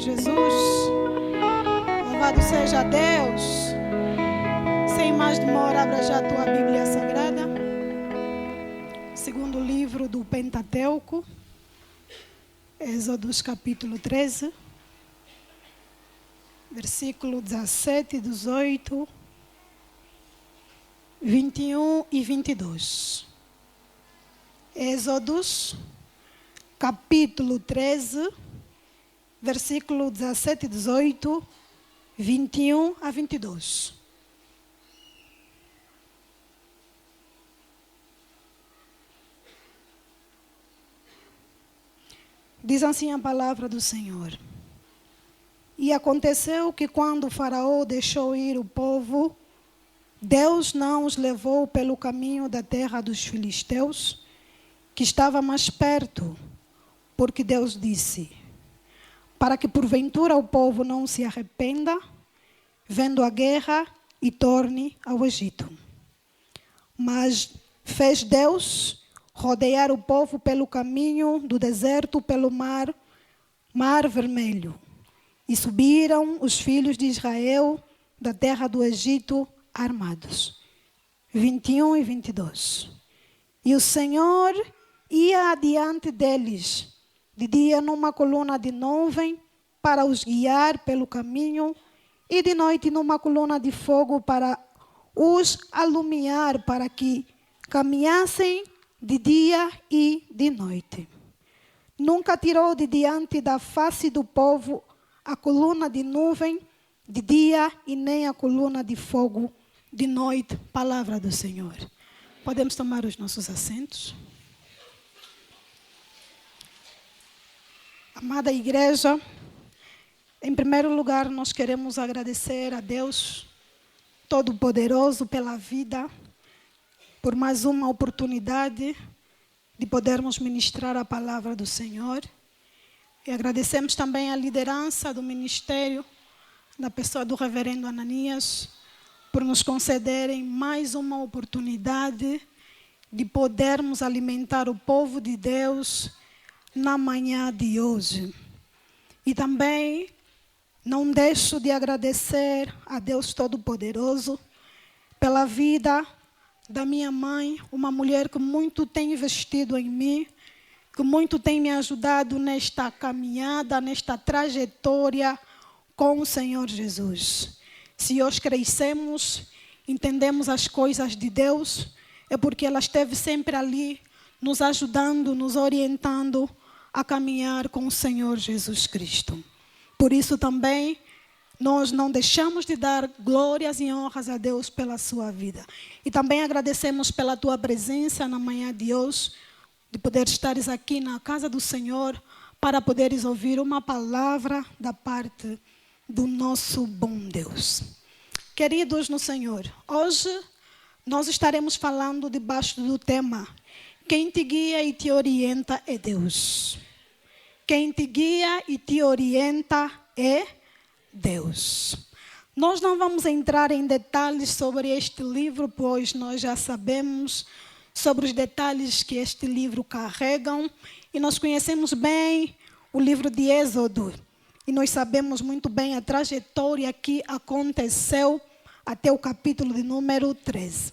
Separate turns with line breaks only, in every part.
Jesus. Louvado seja Deus. Sem mais demora, abra já a tua Bíblia Sagrada. Segundo livro do Pentateuco, Êxodos capítulo 13, versículo 17, 18, 21 e 22. Êxodos capítulo 13, versículo 17, 18, 21 a 22. Diz assim a palavra do Senhor. E aconteceu que quando o faraó deixou ir o povo, Deus não os levou pelo caminho da terra dos filisteus, que estava mais perto, porque Deus disse, para que porventura o povo não se arrependa, vendo a guerra e torne ao Egito. Mas fez Deus rodear o povo pelo caminho do deserto, pelo mar Vermelho. E subiram os filhos de Israel da terra do Egito armados. 21 e 22. E o Senhor ia adiante deles, de dia numa coluna de nuvem, para os guiar pelo caminho, e de noite numa coluna de fogo para os alumiar, para que caminhassem de dia e de noite. Nunca tirou de diante da face do povo a coluna de nuvem de dia e nem a coluna de fogo de noite. Palavra do Senhor. Podemos tomar os nossos assentos. Amada igreja, em primeiro lugar nós queremos agradecer a Deus Todo-Poderoso pela vida, por mais uma oportunidade de podermos ministrar a palavra do Senhor. E agradecemos também a liderança do ministério, na pessoa do reverendo Ananias, por nos concederem mais uma oportunidade de podermos alimentar o povo de Deus na manhã de hoje. E também não deixo de agradecer a Deus Todo-Poderoso pela vida da minha mãe, uma mulher que muito tem investido em mim, que muito tem me ajudado nesta caminhada, nesta trajetória com o Senhor Jesus. Se hoje crescemos, entendemos as coisas de Deus, é porque ela esteve sempre ali, nos ajudando, nos orientando a caminhar com o Senhor Jesus Cristo. Por isso também, nós não deixamos de dar glórias e honras a Deus pela sua vida. E também agradecemos pela tua presença na manhã de hoje, de poder estares aqui na casa do Senhor, para poderes ouvir uma palavra da parte do nosso bom Deus. Queridos no Senhor, hoje nós estaremos falando debaixo do tema: quem te guia e te orienta é Deus. Quem te guia e te orienta é Deus. Nós não vamos entrar em detalhes sobre este livro, pois nós já sabemos sobre os detalhes que este livro carregam, e nós conhecemos bem o livro de Êxodo, e nós sabemos muito bem a trajetória que aconteceu até o capítulo de número 13.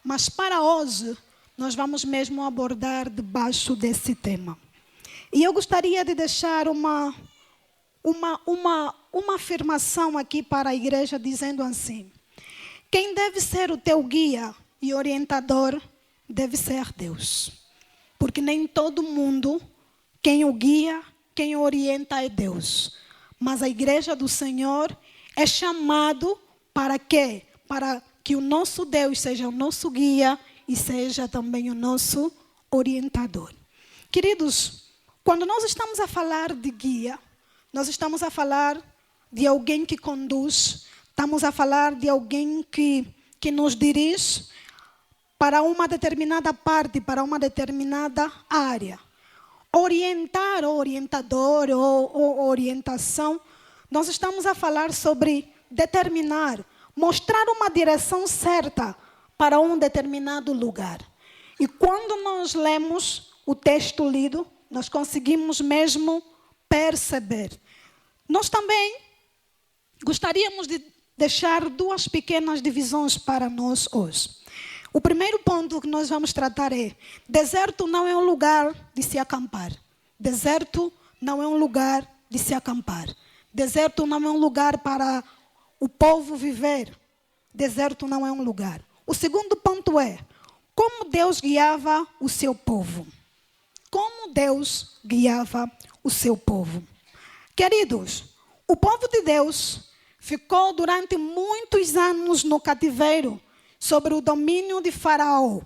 Mas para hoje, nós vamos mesmo abordar debaixo desse tema. E eu gostaria de deixar uma afirmação aqui para a igreja, dizendo assim: quem deve ser o teu guia e orientador deve ser Deus. Porque nem todo mundo, quem o guia, quem o orienta é Deus. Mas a igreja do Senhor é chamado para quê? Para que o nosso Deus seja o nosso guia e seja também o nosso orientador. Queridos, quando nós estamos a falar de guia, nós estamos a falar de alguém que conduz, estamos a falar de alguém que nos dirige para uma determinada parte, para uma determinada área. Orientar, ou orientador, ou orientação, nós estamos a falar sobre determinar, mostrar uma direção certa para um determinado lugar. E quando nós lemos o texto lido, nós conseguimos mesmo perceber nós também gostaríamos de deixar duas pequenas divisões para nós hoje. O primeiro ponto que nós vamos tratar é: deserto não é um lugar de se acampar. Deserto não é um lugar de se acampar. Deserto não é um lugar para o povo viver. Deserto não é um lugar. O segundo ponto é: como Deus guiava o seu povo. Como Deus guiava o seu povo. Queridos, o povo de Deus ficou durante muitos anos no cativeiro, sobre o domínio de Faraó.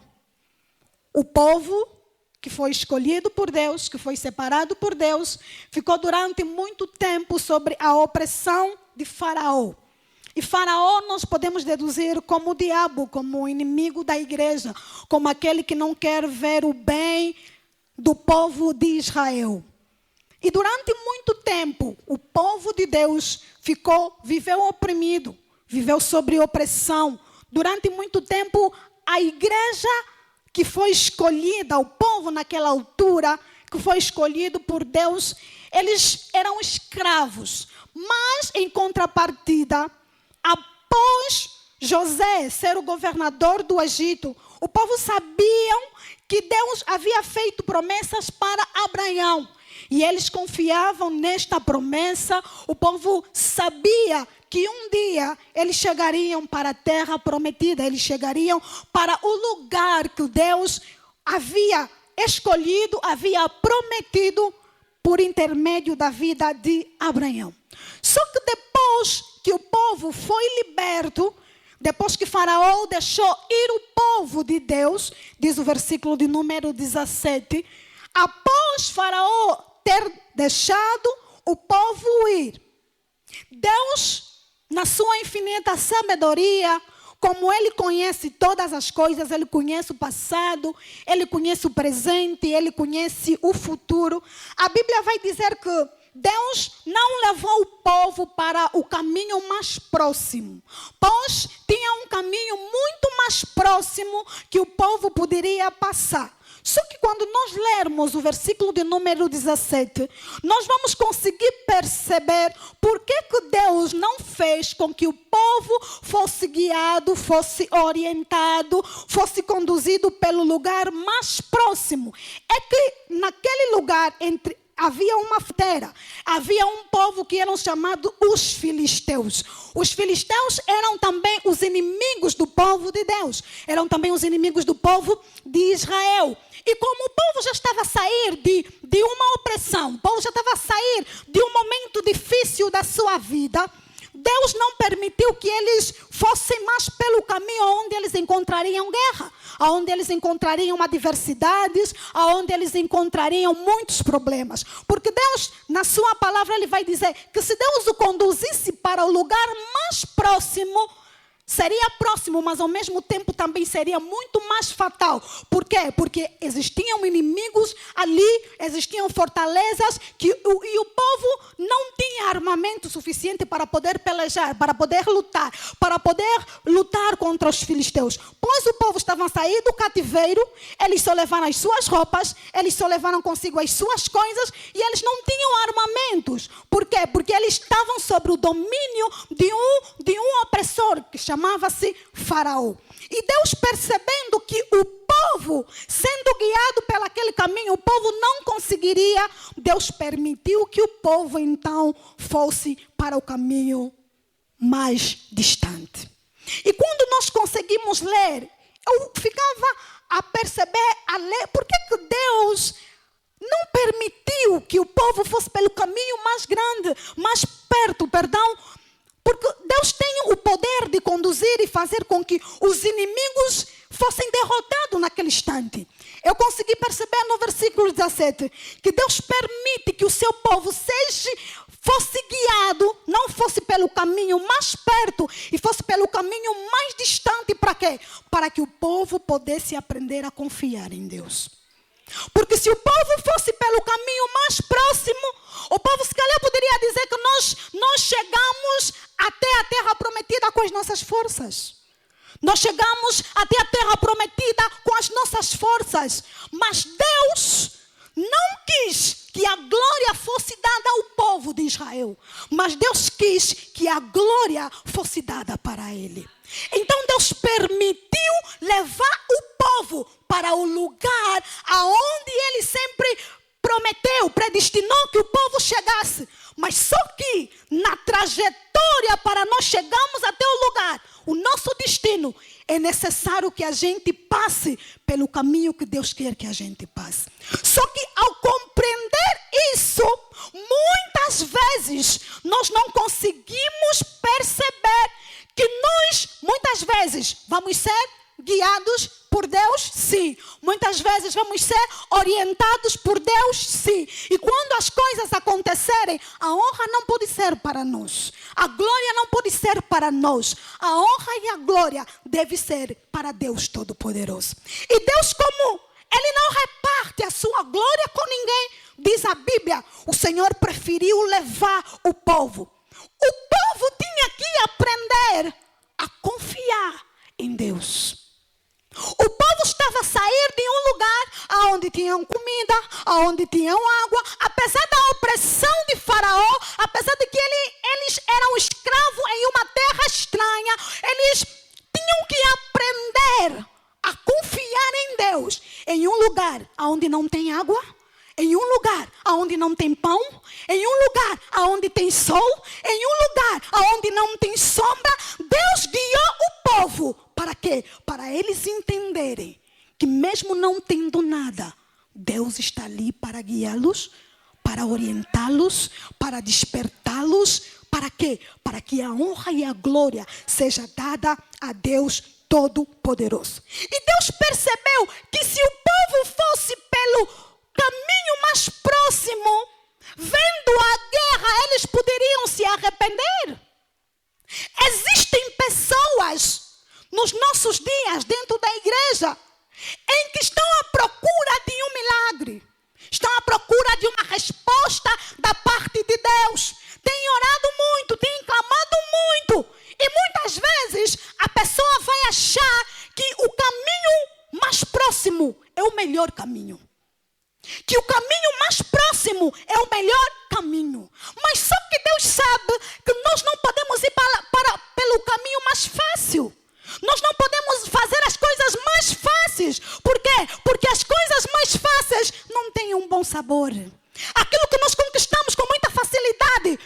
O povo que foi escolhido por Deus, que foi separado por Deus, ficou durante muito tempo sobre a opressão de Faraó. E Faraó nós podemos deduzir como o diabo, como o inimigo da igreja, como aquele que não quer ver o bem do povo de Israel. E durante muito tempo, o povo de Deus viveu oprimido, viveu sob opressão. Durante muito tempo, a igreja que foi escolhida, o povo naquela altura, que foi escolhido por Deus, eles eram escravos. Mas, em contrapartida, após José ser o governador do Egito, o povo sabiam que Deus havia feito promessas para Abraão. E eles confiavam nesta promessa. O povo sabia que um dia eles chegariam para a terra prometida. Eles chegariam para o lugar que Deus havia escolhido, havia prometido por intermédio da vida de Abraão. Só que depois que o povo foi liberto, depois que Faraó deixou ir o povo de Deus, diz o versículo de número 17, após Faraó ter deixado o povo ir, Deus, na sua infinita sabedoria, como Ele conhece todas as coisas, Ele conhece o passado, Ele conhece o presente, Ele conhece o futuro. A Bíblia vai dizer que Deus não levou o povo para o caminho mais próximo, pois tinha um caminho muito mais próximo que o povo poderia passar. Só que quando nós lermos o versículo de número 17, nós vamos conseguir perceber por que Deus não fez com que o povo fosse guiado, fosse orientado, fosse conduzido pelo lugar mais próximo. É que naquele lugar havia uma fronteira, havia um povo que eram chamados os filisteus. Os filisteus eram também os inimigos do povo de Deus, eram também os inimigos do povo de Israel. E como o povo já estava a sair de uma opressão, o povo já estava a sair de um momento difícil da sua vida, Deus não permitiu que eles fossem mais pelo caminho onde eles encontrariam guerra, onde eles encontrariam adversidades, onde eles encontrariam muitos problemas. Porque Deus, na sua palavra, Ele vai dizer que se Deus o conduzisse para o lugar mais próximo, seria próximo, mas ao mesmo tempo também seria muito mais fatal. Por quê? Porque existiam inimigos ali, existiam fortalezas e o povo não tinha armamento suficiente para poder pelejar, para poder lutar contra os filisteus. Pois o povo estava a sair do cativeiro, eles só levaram as suas roupas, eles só levaram consigo as suas coisas e eles não tinham armamentos. Por quê? Porque eles estavam sob o domínio de um opressor que chamava-se Faraó. E Deus, percebendo que o povo, sendo guiado pelaquele caminho, o povo não conseguiria, Deus permitiu que o povo então fosse para o caminho mais distante. E quando nós conseguimos ler, eu ficava a perceber, a ler, por que Deus não permitiu que o povo fosse pelo caminho mais grande, mais perto, porque Deus tem o poder de conduzir e fazer com que os inimigos fossem derrotados naquele instante. Eu consegui perceber no versículo 17 que Deus permite que o seu povo fosse guiado, não fosse pelo caminho mais perto e fosse pelo caminho mais distante. Para quê? Para que o povo pudesse aprender a confiar em Deus. Porque se o povo fosse pelo caminho mais próximo, o povo se calhar poderia dizer que nós chegamos até a terra prometida com as nossas forças. Nós chegamos até a terra prometida com as nossas forças. Mas Deus não quis que a glória fosse dada ao povo. de Israel, mas Deus quis que a glória fosse dada para ele. Então Deus permitiu levar o povo para o lugar aonde ele sempre prometeu, predestinou que o povo chegasse. Mas só que na trajetória para nós chegarmos até o lugar, o nosso destino, é necessário que a gente passe pelo caminho que Deus quer que a gente passe. Só que ao compreender isso, muitas vezes nós não conseguimos perceber que nós, muitas vezes, vamos ser guiados por Deus, sim. Muitas vezes vamos ser orientados por Deus, sim. E quando as coisas acontecerem, a honra não pode ser para nós. A glória não pode ser para nós. A honra e a glória deve ser para Deus Todo-Poderoso. E Deus, como Ele não reparte a sua glória com ninguém, diz a Bíblia, o Senhor preferiu levar o povo. O povo tinha que aprender a confiar em Deus. O povo estava a sair de um lugar onde tinham comida, onde tinham água, apesar da opressão de Faraó, apesar de que eles eram escravos em uma terra estranha, eles tinham que aprender a confiar em Deus, em um lugar onde não tem água, em um lugar onde não tem pão, em um lugar onde tem sol, em um lugar onde não tem sombra. Deus guiou o povo. Para quê? Para eles entenderem que mesmo não tendo nada, Deus está ali para guiá-los, para orientá-los, para despertá-los. Para quê? Para que a honra e a glória seja dada a Deus Todo-Poderoso. E Deus percebeu que se o povo fosse pelo caminho mais próximo, vendo a guerra, eles poderiam se arrepender. Existem pessoas nos nossos dias dentro da igreja em que estão à procura de um milagre, estão à procura de uma resposta da parte de Deus, têm orado muito, têm clamado muito, e muitas vezes a pessoa vai achar que o caminho mais próximo é o melhor caminho, que o caminho mais próximo é o melhor caminho. Mas só que Deus sabe que nós não podemos ir pelo caminho mais fácil. Nós não podemos fazer as coisas mais fáceis. Por quê? Porque as coisas mais fáceis não têm um bom sabor. Aquilo que nós conquistamos com muita facilidade,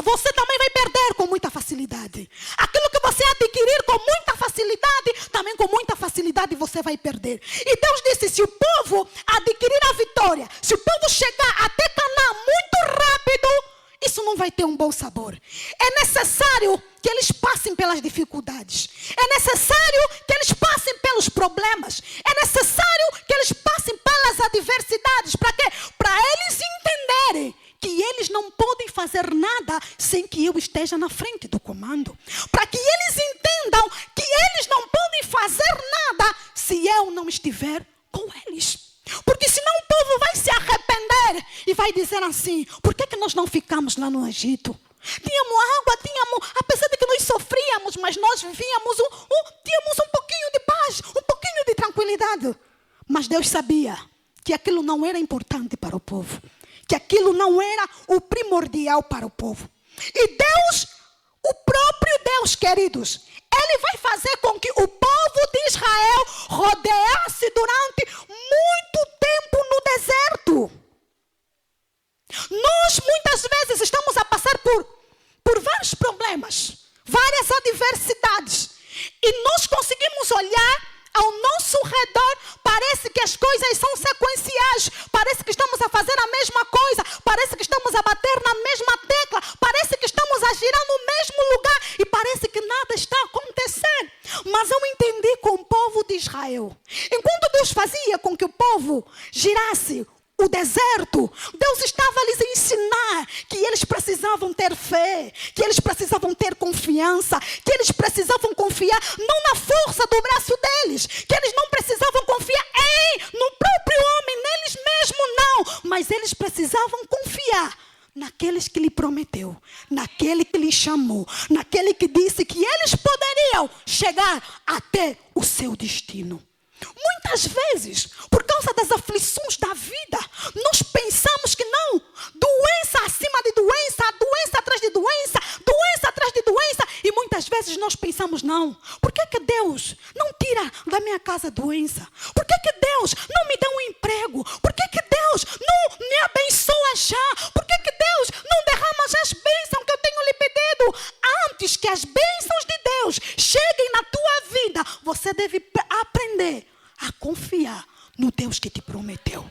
você também vai perder com muita facilidade. Aquilo que você adquirir com muita facilidade, também com muita facilidade você vai perder. E Deus disse, se o povo adquirir a vitória, se o povo chegar até Canaã muito rápido, isso não vai ter um bom sabor. É necessário que eles passem pelas dificuldades. É necessário que eles passem pelos problemas. É necessário que eles passem pelas adversidades. Para quê? Para eles entenderem que eles não podem fazer nada sem que eu esteja na frente do comando. Para que eles entendam que eles não podem fazer nada se eu não estiver com eles. Porque senão o povo vai se arrepender e vai dizer assim, por que nós não ficamos lá no Egito? Tínhamos água, apesar de que nós sofríamos, mas nós vivíamos, tínhamos um pouquinho de paz, um pouquinho de tranquilidade. Mas Deus sabia que aquilo não era importante para o povo, que aquilo não era o primordial para o povo. E Deus, o próprio Deus, queridos, Ele vai fazer com que o povo de Israel rodeasse durante muito tempo no deserto. Nós muitas vezes estamos a passar por vários problemas, várias adversidades. E nós conseguimos olhar ao nosso redor, parece que as coisas são sequenciais, parece que estamos a fazer a mesma coisa, parece que estamos a bater na mesma tecla, parece que estamos a girar no mesmo lugar e parece que nada está a acontecer. Mas eu entendi com o povo de Israel, enquanto Deus fazia com que o povo girasse o deserto, Deus estava a lhes ensinar que eles precisavam ter fé, que eles precisavam ter confiança, que eles precisavam confiar não na força do braço deles, que eles não precisavam confiar no próprio homem, neles mesmos não, mas eles precisavam confiar naqueles que lhe prometeu, naquele que lhe chamou, naquele que disse que eles poderiam chegar até o seu destino. Muitas vezes, por causa das aflições da vida, nós pensamos que não, doença acima de doença, Deus não? Por que Deus não tira da minha casa doença? Por que Deus não me dá um emprego? Por que Deus não me abençoa já? Por que Deus não derrama já as bênçãos que eu tenho lhe pedido? Antes que as bênçãos de Deus cheguem na tua vida, você deve aprender a confiar no Deus que te prometeu.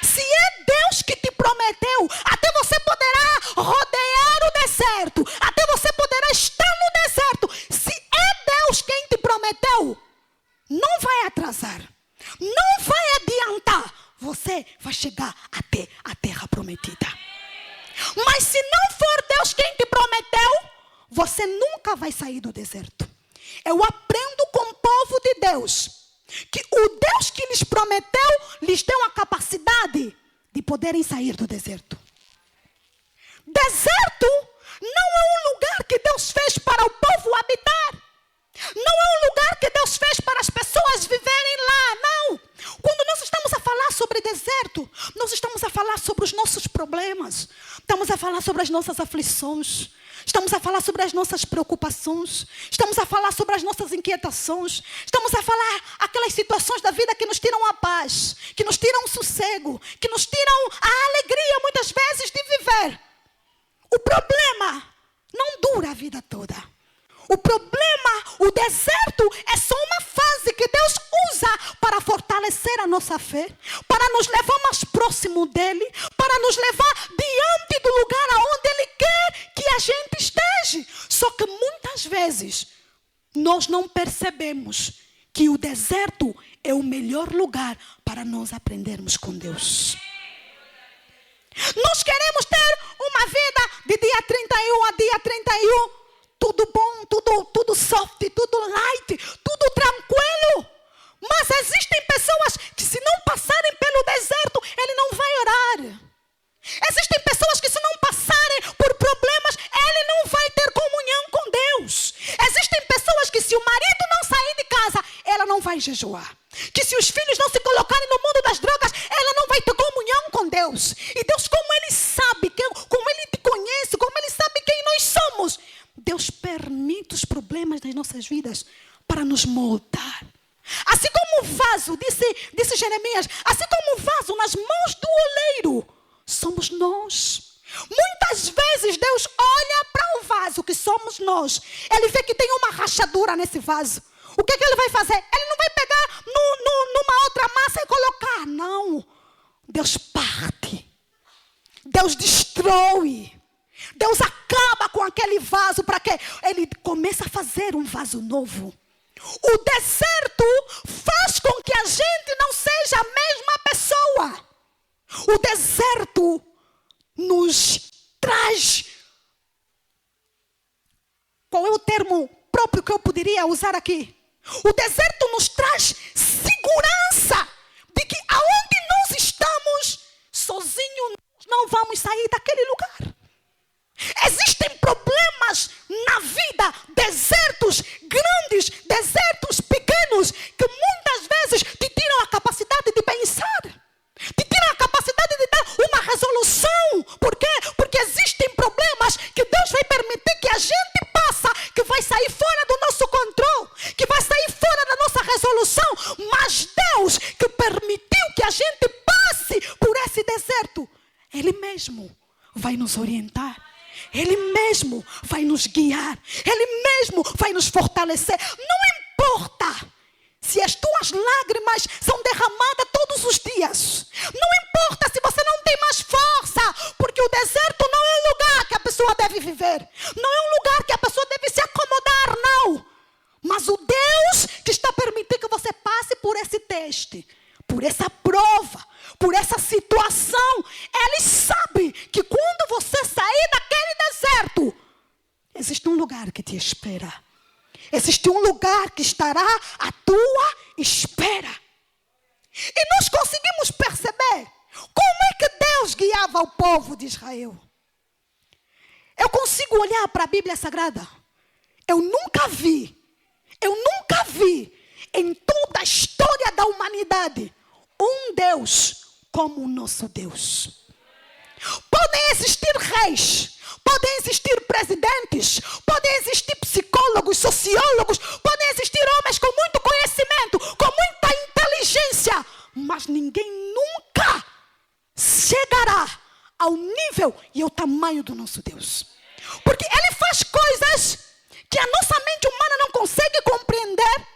Se é Deus que te prometeu, até você poderá rodear o deserto, até você poderá estar no deserto. Se é Deus quem te prometeu, não vai atrasar, não vai adiantar. Você vai chegar até a terra prometida. Mas se não for Deus quem te prometeu, você nunca vai sair do deserto. Eu aprendo com o povo de Deus que o Deus que lhes prometeu lhes deu a capacidade de poderem sair do deserto. Deserto não é um lugar que Deus fez para o povo habitar. Não é um lugar que Deus fez para as pessoas viverem lá, não. Quando nós estamos a falar sobre deserto, nós estamos a falar sobre os nossos problemas. Estamos a falar sobre as nossas aflições. Estamos a falar sobre as nossas preocupações. Estamos a falar sobre as nossas inquietações. Estamos a falar aquelas situações da vida que nos tiram a paz, que nos tiram o sossego, que nos tiram a alegria muitas vezes de viver. O problema não dura a vida toda. O problema, o deserto, é só uma fase que Deus usa para fortalecer a nossa fé, para nos levar mais próximo dEle, para nos levar diante do lugar aonde Ele quer que a gente esteja. Só que muitas vezes nós não percebemos que o deserto é o melhor lugar para nós aprendermos com Deus. Nós queremos ter uma vida de dia 31 a dia 31. Tudo bom, tudo soft, tudo light, tudo tranquilo. Mas existem pessoas que se não passarem pelo deserto, ele não vai orar. Existem pessoas que se não passarem por problemas, ele não vai ter comunhão com Deus. Existem pessoas que se o marido não sair de casa, ela não vai jejuar. Que se os filhos não se colocarem no mundo das drogas, ela não vai ter comunhão com Deus. E Deus, como Ele sabe, como Ele te conhece, como Ele sabe quem nós somos, Deus permite os problemas das nossas vidas para nos moldar. Assim como o vaso, disse Jeremias, assim como o vaso nas mãos do oleiro, somos nós. Muitas vezes Deus olha para o vaso que somos nós. Ele vê que tem uma rachadura nesse vaso. O que Ele vai fazer? Ele não vai pegar numa outra massa e colocar. Não. Deus parte. Deus destrói. Deus acaba com aquele vaso para que Ele comece a fazer um vaso novo. O deserto faz com que a gente não seja a mesma pessoa. O deserto nos traz... Qual é o termo próprio que eu poderia usar aqui? O deserto nos traz segurança de que aonde nós estamos, sozinhos não vamos sair daquele lugar. Existem problemas na vida, desertos grandes, desertos pequenos, que muitas vezes te tiram a capacidade de pensar, te tiram a capacidade de dar uma resolução. Por quê? Porque existem problemas que Deus vai permitir que a gente passa, que vai sair fora do nosso controle, que vai sair fora da nossa resolução. Mas Deus, que permitiu que a gente passe por esse deserto, Ele mesmo vai nos orientar. Ele mesmo vai nos guiar. Ele mesmo vai nos fortalecer. Não importa se as tuas lágrimas são derramadas todos os dias. Não importa se você não tem mais força. Porque o deserto não é um lugar que a pessoa deve viver. Não é um lugar que a pessoa deve se acomodar, não. Mas o Deus que está permitindo que você passe por esse teste, por essa prova, por essa situação, Ele sabe que quando você sair daquele deserto, existe um lugar que te espera. Existe um lugar que estará à tua espera. E nós conseguimos perceber como é que Deus guiava o povo de Israel. Eu consigo olhar para a Bíblia Sagrada. Eu nunca vi em toda a história da humanidade um Deus como o nosso Deus. Podem existir reis, podem existir presidentes, podem existir psicólogos, sociólogos, podem existir homens com muito conhecimento, com muita inteligência, mas ninguém nunca chegará ao nível e ao tamanho do nosso Deus. Porque Ele faz coisas que a nossa mente humana não consegue compreender.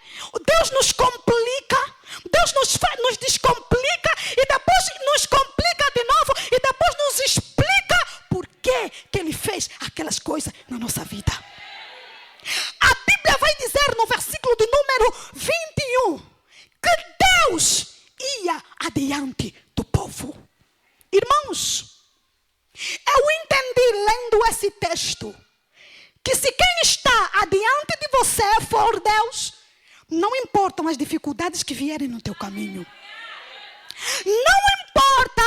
Deus nos complica, Deus nos descomplica e depois nos complica de novo e depois nos explica por que Ele fez aquelas coisas na nossa vida. A Bíblia vai dizer no versículo de número 21 que Deus ia adiante do povo. Irmãos, eu entendi lendo esse texto que se quem está adiante de você for Deus, não importam as dificuldades que vierem no teu caminho. Não importa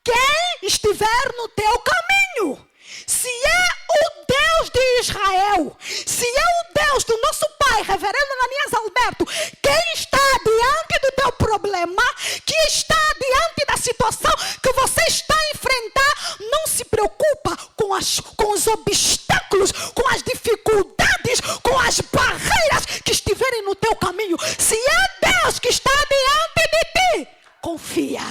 quem estiver no teu caminho. Se é o Deus de Israel, se é o Deus do nosso pai, reverendo Ananias Alberto, quem está diante do teu problema, que está diante da situação que você está a enfrentar, não se preocupa com os obstáculos, com as dificuldades, com as barreiras que estiverem no teu caminho. Se é Deus que está diante de ti, confia.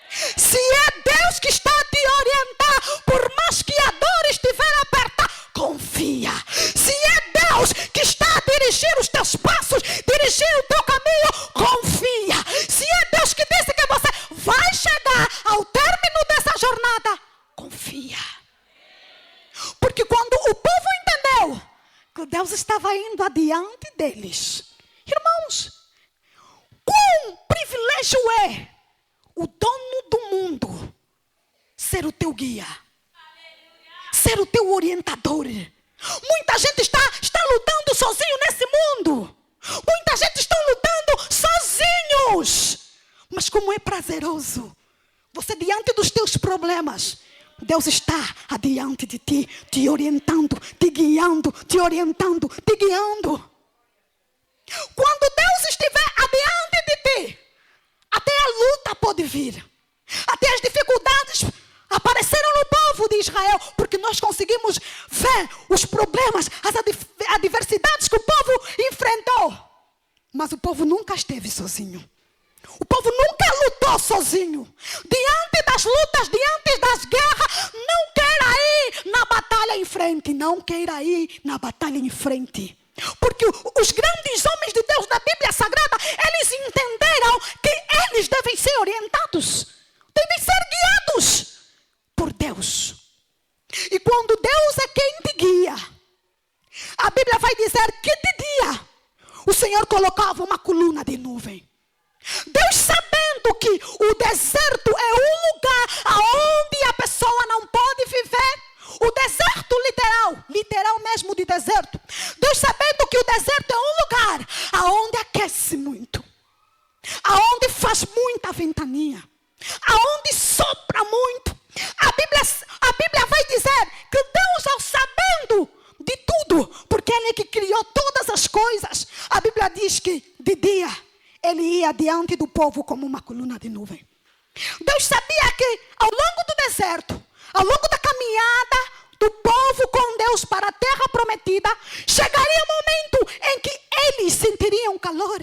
Se é Deus que está a te orientar, por mais que a dor estiver aperta, confia. Se é Deus que está a dirigir os teus passos, dirigir o teu caminho, confia. Se é Deus que disse que você vai chegar ao término dessa jornada, confia. Porque quando o povo entendeu que Deus estava indo adiante deles, irmãos, quão privilégio é o dono do mundo ser o teu guia, ser o teu orientador. Muita gente está lutando sozinho nesse mundo. Muita gente está lutando sozinhos. Mas como é prazeroso você diante dos teus problemas, Deus está adiante de ti, te orientando, te guiando, te orientando, te guiando. Quando Deus estiver adiante de ti, até a luta pode vir. Até as dificuldades apareceram no povo de Israel, porque nós conseguimos ver os problemas, as adversidades que o povo enfrentou. Mas o povo nunca esteve sozinho. O povo nunca lutou sozinho. Diante das lutas, diante das guerras, não queira ir na batalha em frente. Não queira ir na batalha em frente. Porque os grandes homens de Deus da Bíblia Sagrada, eles entenderam que eles devem ser orientados, devem ser guiados por Deus. E quando Deus é quem te guia, a Bíblia vai dizer que de dia o Senhor colocava uma coluna de nuvem. Deus, sabendo que o deserto é um lugar onde a pessoa não pode viver, o deserto literal mesmo de deserto. Deus, sabendo que o deserto é um lugar aonde aquece muito, aonde faz muita ventania, aonde sopra muito. A Bíblia vai dizer que Deus, ao sabendo de tudo, porque Ele é que criou todas as coisas, a Bíblia diz que de dia Ele ia diante do povo como uma coluna de nuvem. Deus sabia que ao longo do deserto, ao longo da caminhada do povo com Deus para a terra prometida, chegaria um momento em que eles sentiriam calor.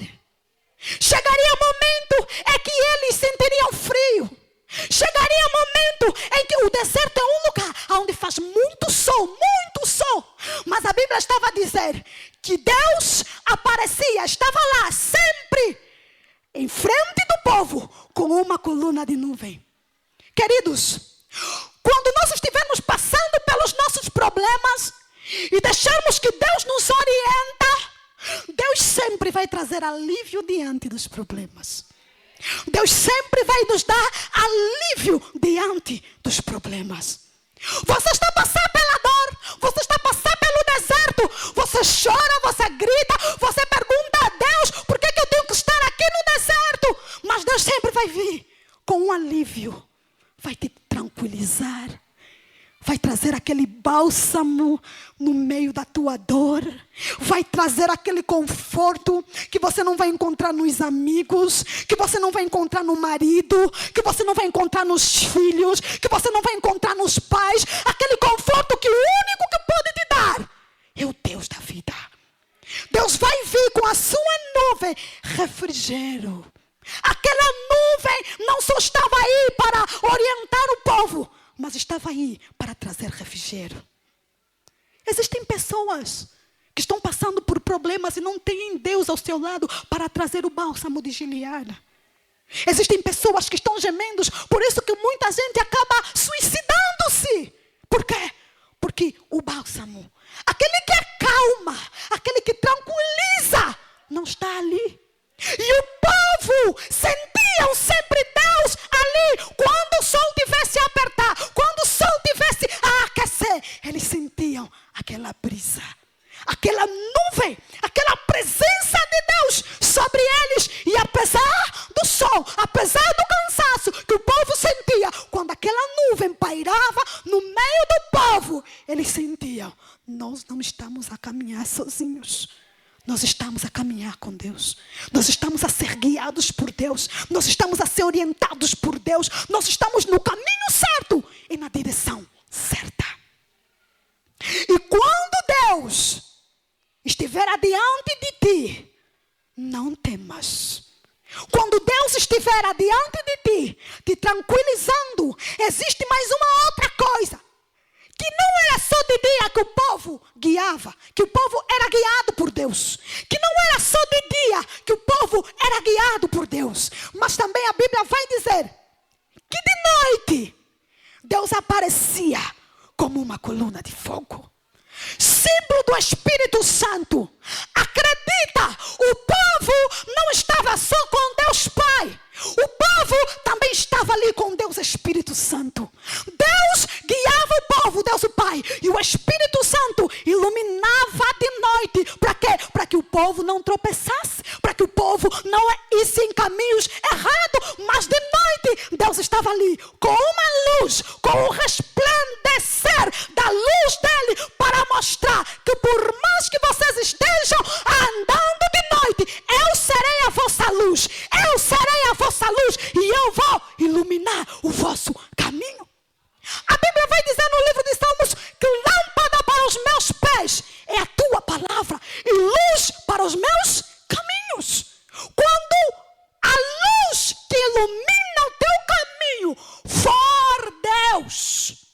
Chegaria um momento em que eles sentiriam frio. Chegaria um momento em que o deserto é um lugar onde faz muito sol. Mas a Bíblia estava a dizer que Deus aparecia, estava lá sempre em frente do povo com uma coluna de nuvem. Queridos, quando nós estivermos passando pelos nossos problemas e deixarmos que Deus nos orienta, Deus sempre vai trazer alívio diante dos problemas. Deus sempre vai nos dar alívio diante dos problemas. Você está passando pela dor, você está passando pelo deserto, você chora, você grita, você pergunta a Deus, por que eu tenho que estar aqui no deserto? Mas Deus sempre vai vir com um alívio, vai te tranquilizar, vai trazer aquele bálsamo no meio da tua dor. Vai trazer aquele conforto que você não vai encontrar nos amigos, que você não vai encontrar no marido, que você não vai encontrar nos filhos, que você não vai encontrar nos pais. Aquele conforto que o único que pode te dar é o Deus da vida. Deus vai vir com a sua nuvem refrigério. Aquela nuvem não só estava aí para orientar o povo, mas estava aí para trazer refrigério. Existem pessoas que estão passando por problemas e não têm Deus ao seu lado para trazer o bálsamo de Gileade. Existem pessoas que estão gemendo, por isso que muita gente acaba suicidando-se. Por quê? Porque o bálsamo, aquele que acalma, aquele que tranquiliza, não está ali. E o povo sentiam sempre Deus ali. Quando o sol tivesse a apertar, quando o sol tivesse a aquecer, eles sentiam aquela brisa, aquela nuvem, aquela presença de Deus sobre eles. E apesar do sol, apesar do cansaço que o povo sentia, quando aquela nuvem pairava no meio do povo, eles sentiam: nós não estamos a caminhar sozinhos. Nós estamos a caminhar com Deus. Nós estamos a ser guiados por Deus. Nós estamos a ser orientados por Deus. Nós estamos no caminho certo e na direção certa. E quando Deus estiver adiante de ti, não temas. Quando Deus estiver adiante de ti, te tranquilizando, existe mais uma outra coisa. Que não era só de dia que o povo guiava, que o povo era guiado por Deus. Que não era só de dia que o povo era guiado por Deus. Mas também a Bíblia vai dizer que de noite Deus aparecia como uma coluna de fogo. Símbolo do Espírito Santo. Acredita, o povo não estava só com Deus Pai. O povo também estava ali com Deus Espírito Santo. Deus guiava o povo, Deus o Pai. E o Espírito Santo iluminava de noite. Para quê? Para que o povo não tropeçasse. Para que o povo não isse em caminhos errados. Mas de noite, Deus estava ali com uma luz, com o resplandecer da luz dele, para mostrar que por mais que vocês estejam andando de noite, eu serei a vossa luz. Eu serei a vossa luz e eu vou iluminar o vosso caminho. A Bíblia vai dizer no livro de Salmos que lâmpada para os meus pés é a tua palavra e luz para os meus caminhos. Quando a luz que ilumina o teu caminho for Deus,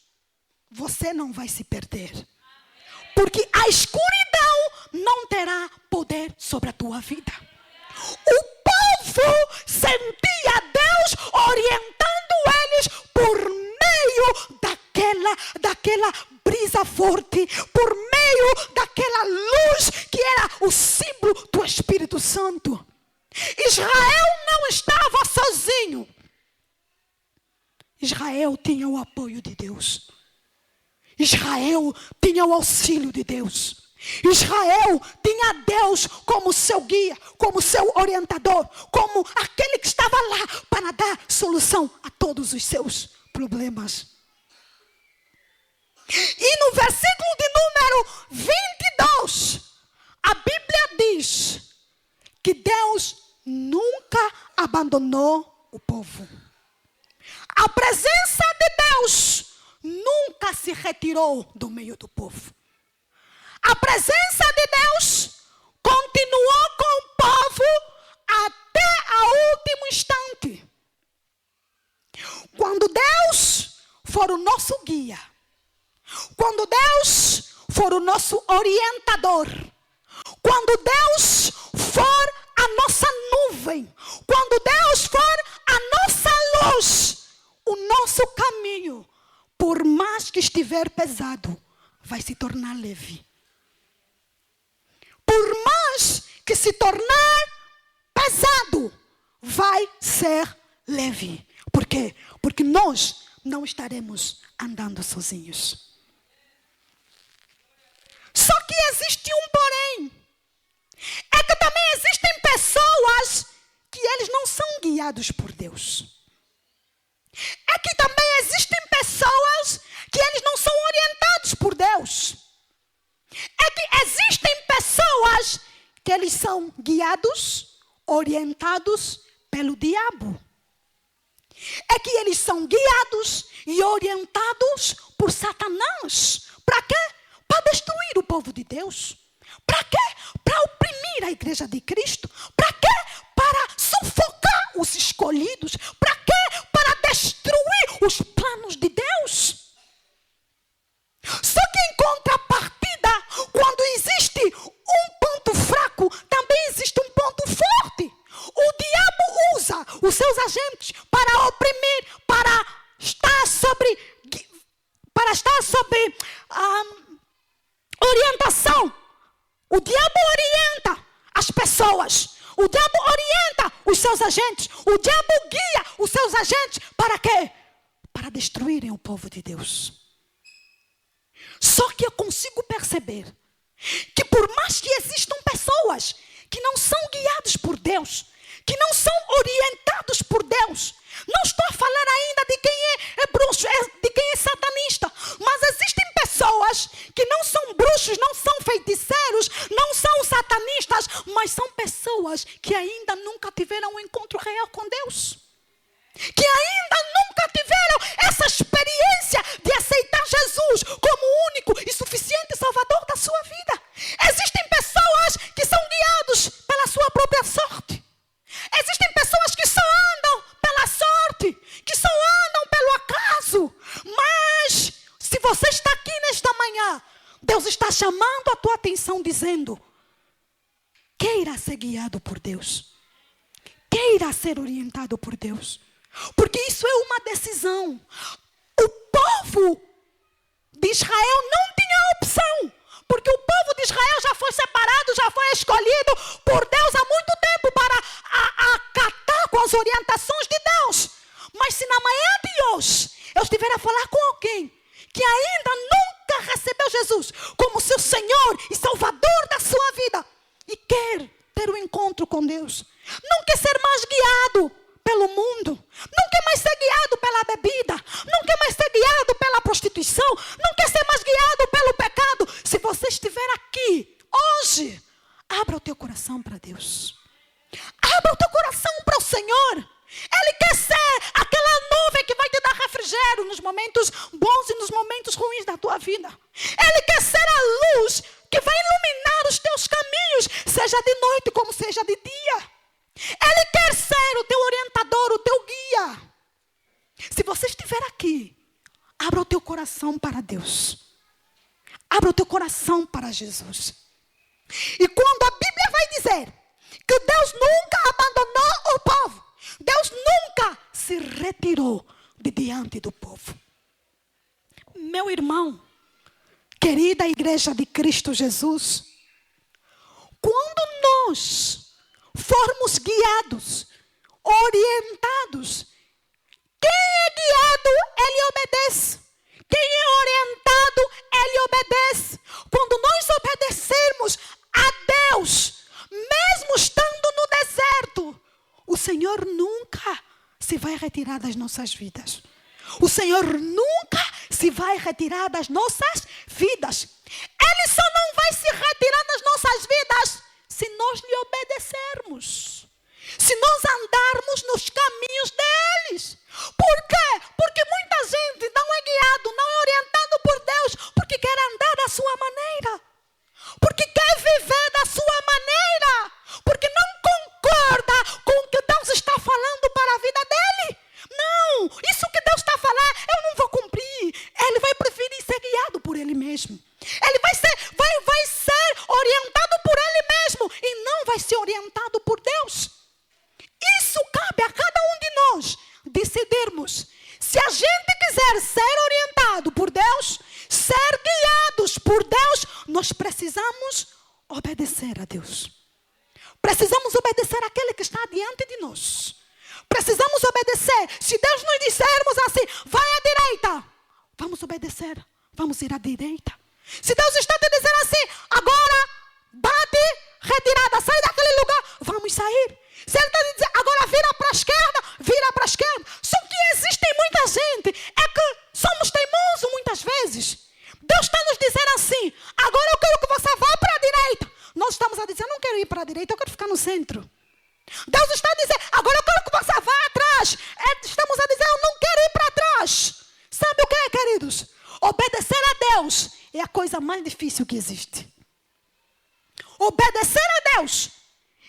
você não vai se perder. Porque a escuridão não terá poder sobre a tua vida. O povo sentia Deus orientando eles por meio daquela brisa forte, por meio daquela luz que era o símbolo do Espírito Santo. Israel não estava sozinho. Israel tinha o apoio de Deus. Israel tinha o auxílio de Deus. Israel tinha Deus como seu guia, como seu orientador, como aquele que estava lá para dar solução a todos os seus problemas. E no versículo de número 22, a Bíblia diz que Deus nunca abandonou o povo. A presença de Deus nunca se retirou do meio do povo. A presença de Deus continuou com o povo até o último instante. Quando Deus for o nosso guia, quando Deus for o nosso orientador, quando Deus for a nossa nuvem, quando Deus for a nossa luz, o nosso caminho, por mais que estiver pesado, vai se tornar leve. Por mais que se tornar pesado, vai ser leve. Por quê? Porque nós não estaremos andando sozinhos. Só que existe um porém. É que também existem pessoas que eles não são guiados por Deus. É que também existem pessoas que eles não são eles são guiados, orientados pelo diabo. É que eles são guiados e orientados por Satanás. Para quê? Para destruir o povo de Deus. Para quê? Para oprimir a igreja de Cristo. Para quê? Para sufocar os escolhidos. Para quê? Para destruir os planos de Deus. Só que em contrapartida, quando existe um ponto fraco, também existe um ponto forte. O diabo usa os seus agentes para oprimir, para estar sobre orientação. O diabo orienta as pessoas. O diabo orienta os seus agentes. O diabo guia os seus agentes. Para quê? Para destruírem o povo de Deus. Só que eu consigo perceber que por mais que existam pessoas que não são guiadas por Deus, que não são orientados por Deus, não estou a falar ainda de quem é bruxo, de quem é satanista, mas existem pessoas que não são bruxos, não são feiticeiros, não são satanistas, mas são pessoas que ainda nunca tiveram um encontro real com Deus. Que ainda nunca tiveram essa experiência de aceitar Jesus como o único e suficiente Salvador da sua vida. Existem pessoas que são guiados pela sua própria sorte. Existem pessoas que só andam pela sorte, que só andam pelo acaso. Mas, se você está aqui nesta manhã, Deus está chamando a tua atenção dizendo: queira ser guiado por Deus. Queira ser orientado por Deus. Porque isso é uma decisão. O povo de Israel não tinha opção. Porque o povo de Israel já foi separado, já foi escolhido por Deus há muito tempo para acatar com as orientações de Deus. Mas se na manhã de hoje eu estiver a falar com alguém que ainda nunca recebeu Jesus como seu Senhor e Salvador da sua vida e quer ter um encontro com Deus, não quer ser mais guiado pelo mundo, não quer mais ser guiado pela bebida, não quer mais ser guiado pela prostituição, não quer ser mais guiado pelo pecado. Se você estiver aqui hoje, abra o teu coração para Deus. Abra o teu coração para o Senhor. Ele quer ser aquela nuvem que vai te dar refrigério nos momentos bons e nos momentos ruins da tua vida. Ele quer ser a luz que vai iluminar os teus caminhos, seja de noite como seja de dia. Ele quer ser o teu orientador, o teu guia. Se você estiver aqui, abra o teu coração para Deus. Abra o teu coração para Jesus. E quando a Bíblia vai dizer que Deus nunca abandonou o povo, Deus nunca se retirou de diante do povo. Meu irmão, querida igreja de Cristo Jesus, quando nós formos guiados, orientados, quem é guiado, ele obedece. Quem é orientado, ele obedece. Quando nós obedecermos a Deus, mesmo estando no deserto, o Senhor nunca se vai retirar das nossas vidas. O Senhor nunca se vai retirar das nossas vidas. Ele só não vai se retirar das nossas vidas se nós lhe obedecermos. Se nós andarmos nos caminhos deles. Por quê? Porque muita gente não é guiado, não é orientado por Deus, porque quer andar da sua maneira. Porque quer viver da sua maneira. Porque não concorda com o que Deus está falando para a vida dele. Não, isso que Deus está falando, eu não vou cumprir. Ele vai preferir ser guiado por ele mesmo. Ele vai ser orientado por ele mesmo e não vai ser orientado por Deus. Isso cabe a cada um de nós decidirmos. Se a gente quiser ser orientado por Deus, ser guiados por Deus, nós precisamos obedecer a Deus. Precisamos obedecer àquele que está diante de nós. Precisamos obedecer. Se Deus nos dissermos assim, vai à direita, vamos obedecer, vamos ir à direita. Se Deus está te dizendo assim, agora bate, retirada, sai daquele lugar, vamos sair. Se Ele está te dizendo, agora vira para a esquerda, vira para a esquerda. Só que existe muita gente, é que somos teimosos muitas vezes. Deus está nos dizendo assim, agora eu quero que você vá para a direita. Nós estamos a dizer, não quero ir para a direita. Obedecer a Deus é a coisa mais difícil que existe. Obedecer a Deus,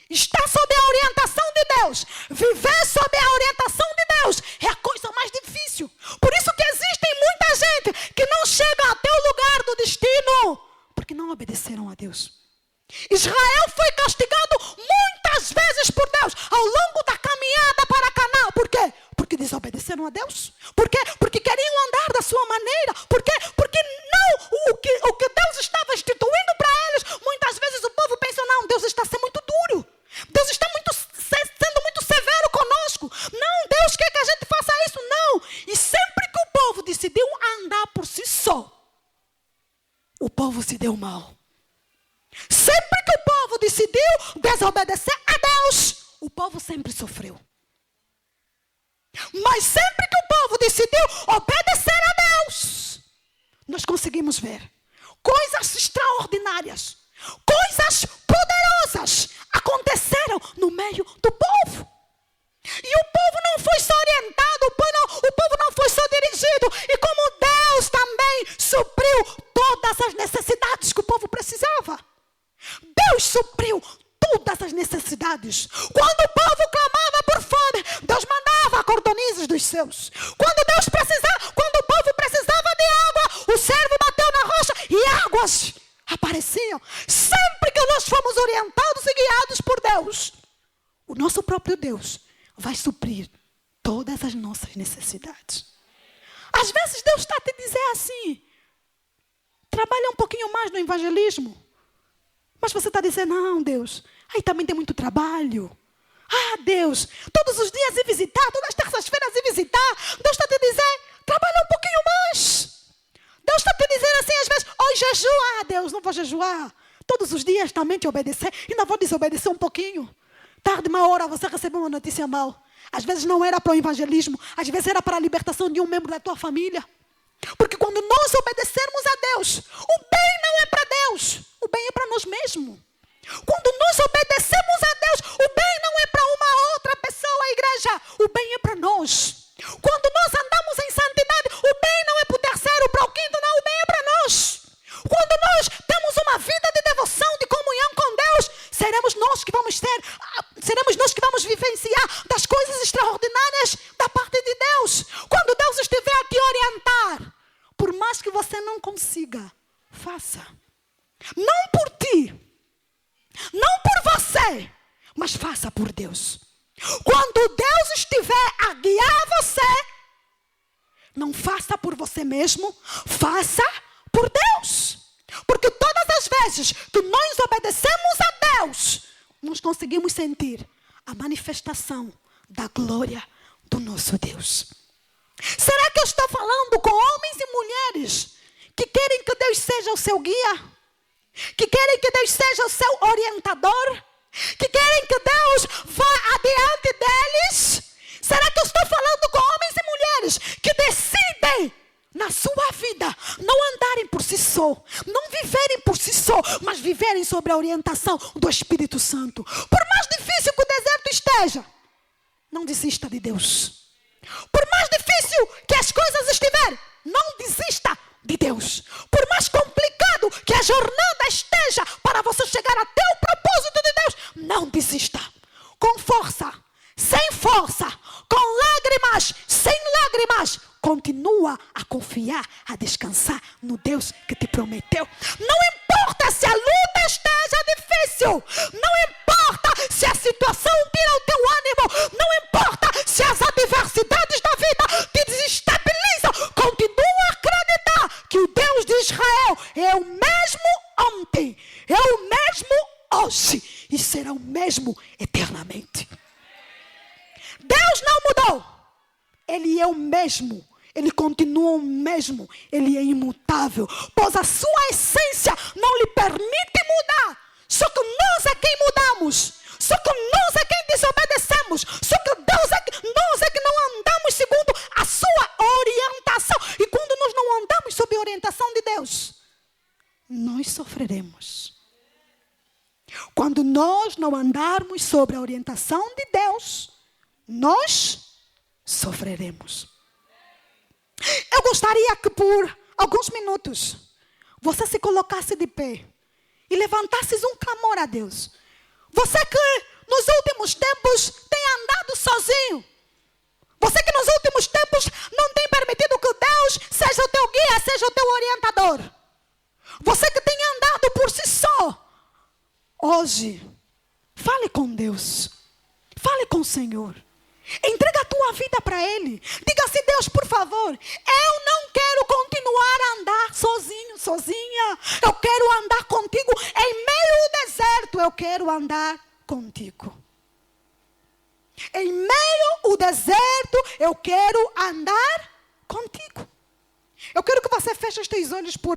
estar sob a orientação de Deus, viver sob a orientação de Deus é a coisa mais difícil. Por isso que existe muita gente que não chega até o lugar do destino, porque não obedeceram a Deus. Israel foi castigado muitas vezes por Deus ao longo da caminhada para Canaã. Por quê? Porque desobedeceram a Deus. Por quê? Porque queriam andar da sua maneira. Por quê? Porque não o que Deus estava instituindo para eles. Muitas vezes o povo pensa, não, Deus está sendo muito duro. Deus está sendo muito severo conosco. Não, Deus quer que a gente faça isso. Não. E sempre que o povo decidiu andar por si só, o povo se deu mal. Sempre que o povo decidiu desobedecer a Deus, o povo sempre sofreu. Mas sempre que o povo decidiu obedecer a Deus, nós conseguimos ver coisas extraordinárias, coisas poderosas aconteceram no meio do povo. E o povo não foi só orientado, o povo não foi só dirigido. E como Deus também supriu todas as necessidades que o povo precisava. Deus supriu todas as necessidades. Quando o povo clamava por fome, Deus mandava cordonizes dos seus. Quando o povo precisava de água, o servo bateu na rocha e águas apareciam. Sempre que nós fomos orientados e guiados por Deus, o nosso próprio Deus vai suprir todas as nossas necessidades. Às vezes Deus está a te dizer assim, trabalha um pouquinho mais no evangelismo. Mas você está dizendo, não, Deus, aí também tem muito trabalho. Ah, Deus, todos os dias ir visitar, todas as terças-feiras ir visitar. Deus está a te dizer, trabalha um pouquinho mais. Deus está a te dizer assim, às vezes, hoje jejua. Ah, Deus, não vou jejuar. Todos os dias também te obedecer, ainda vou desobedecer um pouquinho. Tarde, uma hora, você recebeu uma notícia mal. Às vezes não era para o evangelismo, às vezes era para a libertação de um membro da tua família. Porque quando nós obedecermos a Deus, o bem não é para Deus, o bem é para nós mesmos. Quando nós obedecemos a Deus, o bem não é para uma outra pessoa, igreja, o bem é para nós. Quando nós andamos em santidade, o bem não é para o terceiro, para o quinto, não, o bem é para nós. Quando nós temos uma vida de devoção, de comunhão com Deus, seremos nós que vamos vivenciar das coisas extraordinárias da parte de Deus. Quando Deus estiver a te orientar, por mais que você não consiga, faça. Não por ti, não por você, mas faça por Deus. Quando Deus estiver a guiar você, não faça por você mesmo, faça por Deus. Porque todas as vezes que nós obedecemos a Deus, nós conseguimos sentir a manifestação da glória do nosso Deus. Será que eu estou falando com homens e mulheres que querem que Deus seja o seu guia? Que querem que Deus seja o seu orientador? Que querem que Deus vá adiante deles? Será que eu estou falando com homens e mulheres que decidem na sua vida não andarem por si só, não viverem por si só, mas viverem sob a orientação do Espírito Santo? Por mais difícil que o deserto esteja, não desista de Deus. Por mais difícil que as coisas estiverem, não desista de Deus. Por mais complicado que a jornada esteja para você chegar até o propósito de Deus, não desista. Com força, sem força, com lágrimas, sem lágrimas, continua a confiar, a descansar no Deus que te prometeu. Não importa se a luta esteja difícil, não importa se a situação tira o teu ânimo, não importa se as adversidades da vida te desestabilizam, continua a acreditar que o Deus de Israel é o mesmo ontem, é o mesmo hoje e será o mesmo eternamente. Deus não mudou, Ele é o mesmo. Ele continua o mesmo, Ele é imutável, pois a sua essência não lhe permite mudar. Só que nós é quem mudamos, só que nós é quem desobedecemos, só que nós é que não andamos segundo a sua orientação. E quando nós não andamos sob a orientação de Deus, nós sofreremos. Quando nós não andarmos sob a orientação de Deus, nós sofreremos. Eu gostaria que por alguns minutos, você se colocasse de pé e levantasses um clamor a Deus. Você que nos últimos tempos tem andado sozinho. Você que nos últimos tempos não tem permitido que Deus seja o teu guia, seja o teu orientador. Você que tem andado por si só. Hoje, fale com Deus. Fale com o Senhor. Entrega a tua vida para Ele. Diga assim: Deus, por favor, eu não quero continuar a andar sozinho, sozinha. Eu quero andar contigo em meio ao deserto. Eu quero andar contigo. Em meio ao deserto, eu quero andar contigo. Eu quero que você feche os teus olhos por